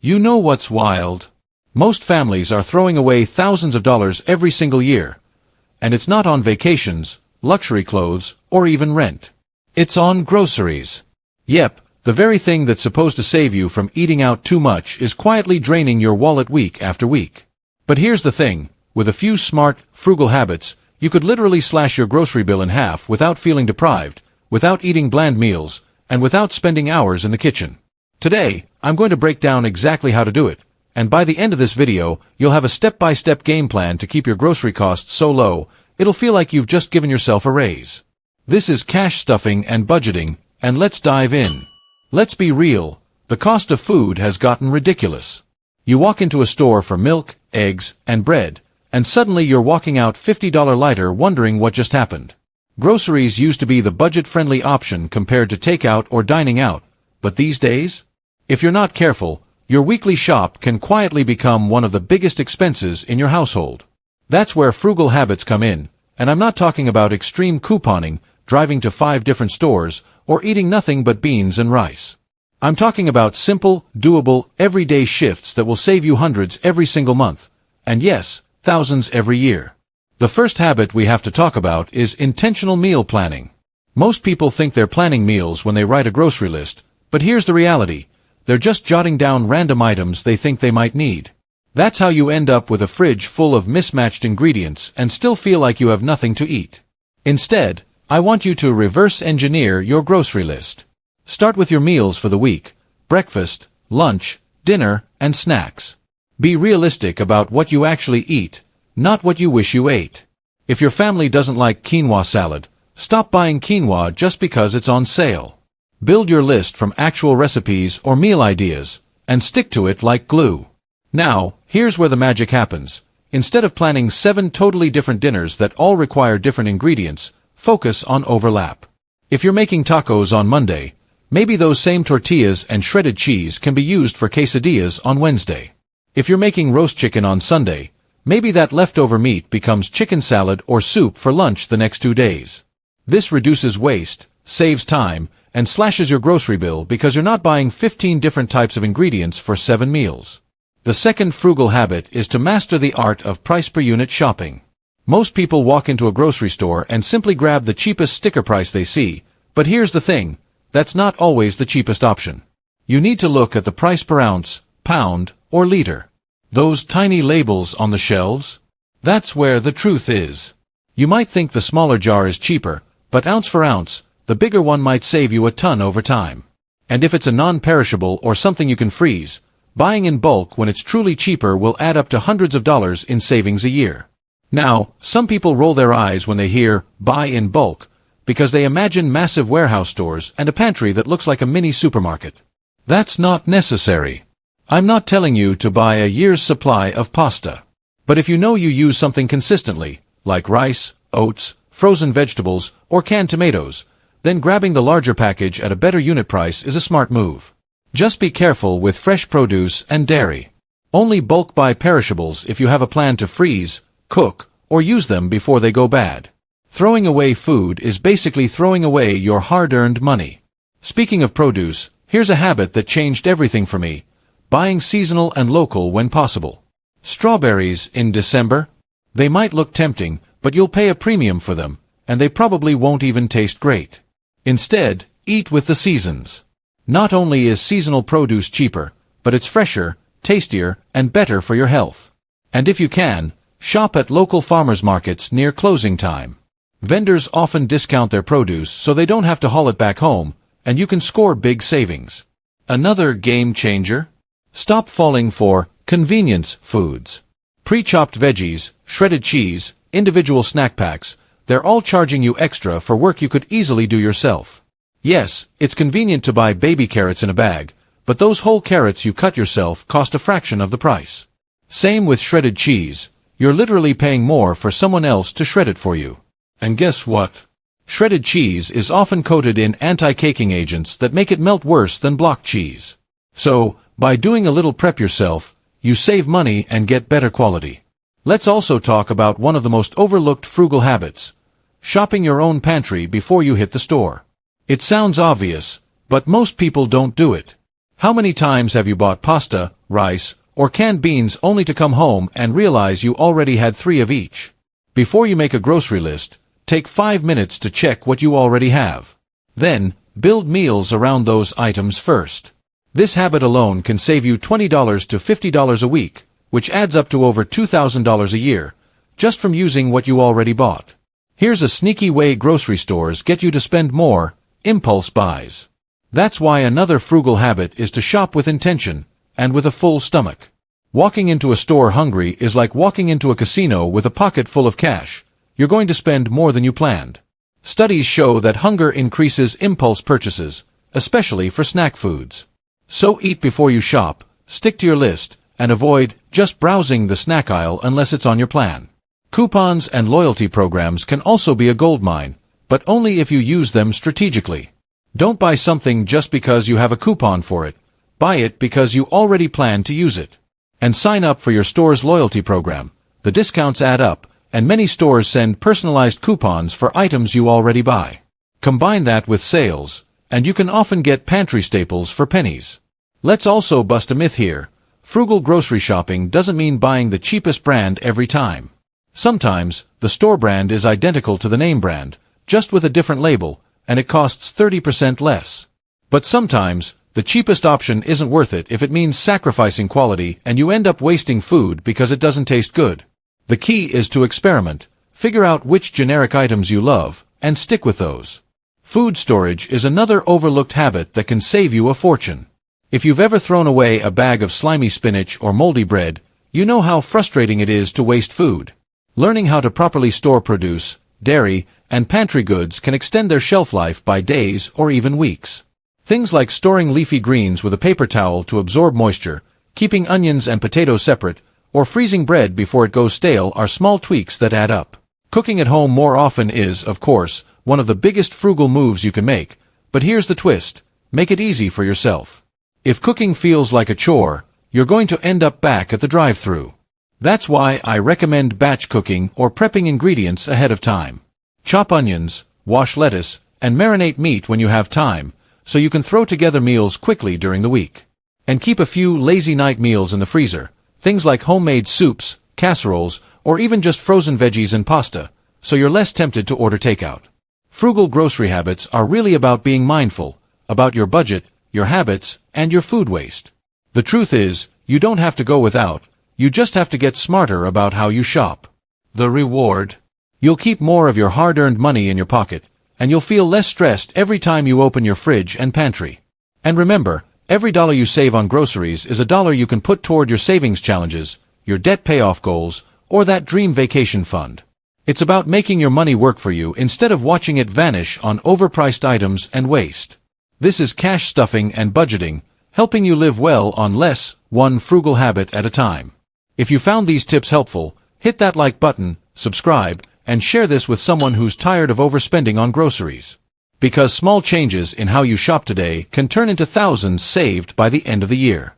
You know what's wild? Most families are throwing away thousands of dollars every single year. And it's not on vacations, luxury clothes, or even rent. It's on groceries. Yep, the very thing that's supposed to save you from eating out too much is quietly draining your wallet week after week. But here's the thing, with a few smart, frugal habits, you could literally slash your grocery bill in half without feeling deprived, without eating bland meals, and without spending hours in the kitchen. Today, I'm going to break down exactly how to do it, and by the end of this video, you'll have a step-by-step game plan to keep your grocery costs so low, it'll feel like you've just given yourself a raise. This is cash stuffing and budgeting, and let's dive in. Let's be real, the cost of food has gotten ridiculous. You walk into a store for milk, eggs, and bread, and suddenly you're walking out $50 lighter wondering what just happened. Groceries used to be the budget-friendly option compared to takeout or dining out, but these days? If you're not careful, your weekly shop can quietly become one of the biggest expenses in your household. That's where frugal habits come in, and I'm not talking about extreme couponing, driving to 5 different stores, or eating nothing but beans and rice. I'm talking about simple, doable, everyday shifts that will save you hundreds every single month, and yes, thousands every year. The first habit we have to talk about is intentional meal planning. Most people think they're planning meals when they write a grocery list, but here's the reality. They're just jotting down random items they think they might need. That's how you end up with a fridge full of mismatched ingredients and still feel like you have nothing to eat. Instead, I want you to reverse engineer your grocery list. Start with your meals for the week: breakfast, lunch, dinner, and snacks. Be realistic about what you actually eat, not what you wish you ate. If your family doesn't like quinoa salad, stop buying quinoa just because it's on sale. Build your list from actual recipes or meal ideas, and stick to it like glue. Now, here's where the magic happens. Instead of planning 7 totally different dinners that all require different ingredients, focus on overlap. If you're making tacos on Monday, maybe those same tortillas and shredded cheese can be used for quesadillas on Wednesday. If you're making roast chicken on Sunday, maybe that leftover meat becomes chicken salad or soup for lunch the next 2 days. This reduces waste, saves time, and slashes your grocery bill because you're not buying 15 different types of ingredients for 7 meals. The second frugal habit is to master the art of price per unit shopping. Most people walk into a grocery store and simply grab the cheapest sticker price they see, but here's the thing, that's not always the cheapest option. You need to look at the price per ounce, pound, or liter. Those tiny labels on the shelves? That's where the truth is. You might think the smaller jar is cheaper, but ounce for ounce, the bigger one might save you a ton over time. And if it's a non-perishable or something you can freeze, buying in bulk when it's truly cheaper will add up to hundreds of dollars in savings a year. Now, some people roll their eyes when they hear buy in bulk, because they imagine massive warehouse stores and a pantry that looks like a mini supermarket. That's not necessary. I'm not telling you to buy a year's supply of pasta. But if you know you use something consistently, like rice, oats, frozen vegetables, or canned tomatoes, then grabbing the larger package at a better unit price is a smart move. Just be careful with fresh produce and dairy. Only bulk buy perishables if you have a plan to freeze, cook, or use them before they go bad. Throwing away food is basically throwing away your hard-earned money. Speaking of produce, here's a habit that changed everything for me: buying seasonal and local when possible. Strawberries in December? They might look tempting, but you'll pay a premium for them, and they probably won't even taste great. Instead, eat with the seasons. Not only is seasonal produce cheaper, but it's fresher, tastier, and better for your health. And if you can, shop at local farmers markets near closing time. Vendors often discount their produce so they don't have to haul it back home, and you can score big savings. Another game changer? Stop falling for convenience foods. Pre-chopped veggies, shredded cheese, individual snack packs, they're all charging you extra for work you could easily do yourself. Yes, it's convenient to buy baby carrots in a bag, but those whole carrots you cut yourself cost a fraction of the price. Same with shredded cheese. You're literally paying more for someone else to shred it for you. And guess what? Shredded cheese is often coated in anti-caking agents that make it melt worse than block cheese. So, by doing a little prep yourself, you save money and get better quality. Let's also talk about one of the most overlooked frugal habits: shopping your own pantry before you hit the store. It sounds obvious, but most people don't do it. How many times have you bought pasta, rice, or canned beans only to come home and realize you already had 3 of each? Before you make a grocery list, take 5 minutes to check what you already have. Then, build meals around those items first. This habit alone can save you $20 to $50 a week, which adds up to over $2,000 a year, just from using what you already bought. Here's a sneaky way grocery stores get you to spend more: impulse buys. That's why another frugal habit is to shop with intention, and with a full stomach. Walking into a store hungry is like walking into a casino with a pocket full of cash. You're going to spend more than you planned. Studies show that hunger increases impulse purchases, especially for snack foods. So eat before you shop, stick to your list, and avoid just browsing the snack aisle unless it's on your plan. Coupons and loyalty programs can also be a goldmine, but only if you use them strategically. Don't buy something just because you have a coupon for it. Buy it because you already plan to use it. And sign up for your store's loyalty program. The discounts add up, and many stores send personalized coupons for items you already buy. Combine that with sales, and you can often get pantry staples for pennies. Let's also bust a myth here. Frugal grocery shopping doesn't mean buying the cheapest brand every time. Sometimes, the store brand is identical to the name brand, just with a different label, and it costs 30% less. But sometimes, the cheapest option isn't worth it if it means sacrificing quality and you end up wasting food because it doesn't taste good. The key is to experiment, figure out which generic items you love, and stick with those. Food storage is another overlooked habit that can save you a fortune. If you've ever thrown away a bag of slimy spinach or moldy bread, you know how frustrating it is to waste food. Learning how to properly store produce, dairy, and pantry goods can extend their shelf life by days or even weeks. Things like storing leafy greens with a paper towel to absorb moisture, keeping onions and potatoes separate, or freezing bread before it goes stale are small tweaks that add up. Cooking at home more often is, of course, one of the biggest frugal moves you can make, but here's the twist: make it easy for yourself. If cooking feels like a chore, you're going to end up back at the drive-thru. That's why I recommend batch cooking or prepping ingredients ahead of time. Chop onions, wash lettuce, and marinate meat when you have time, so you can throw together meals quickly during the week. And keep a few lazy night meals in the freezer, things like homemade soups, casseroles, or even just frozen veggies and pasta, so you're less tempted to order takeout. Frugal grocery habits are really about being mindful, about your budget, your habits, and your food waste. The truth is, you don't have to go without, you just have to get smarter about how you shop. The reward: you'll keep more of your hard-earned money in your pocket, and you'll feel less stressed every time you open your fridge and pantry. And remember, every dollar you save on groceries is a dollar you can put toward your savings challenges, your debt payoff goals, or that dream vacation fund. It's about making your money work for you instead of watching it vanish on overpriced items and waste. This is cash stuffing and budgeting, helping you live well on less, one frugal habit at a time. If you found these tips helpful, hit that like button, subscribe, and share this with someone who's tired of overspending on groceries. Because small changes in how you shop today can turn into thousands saved by the end of the year.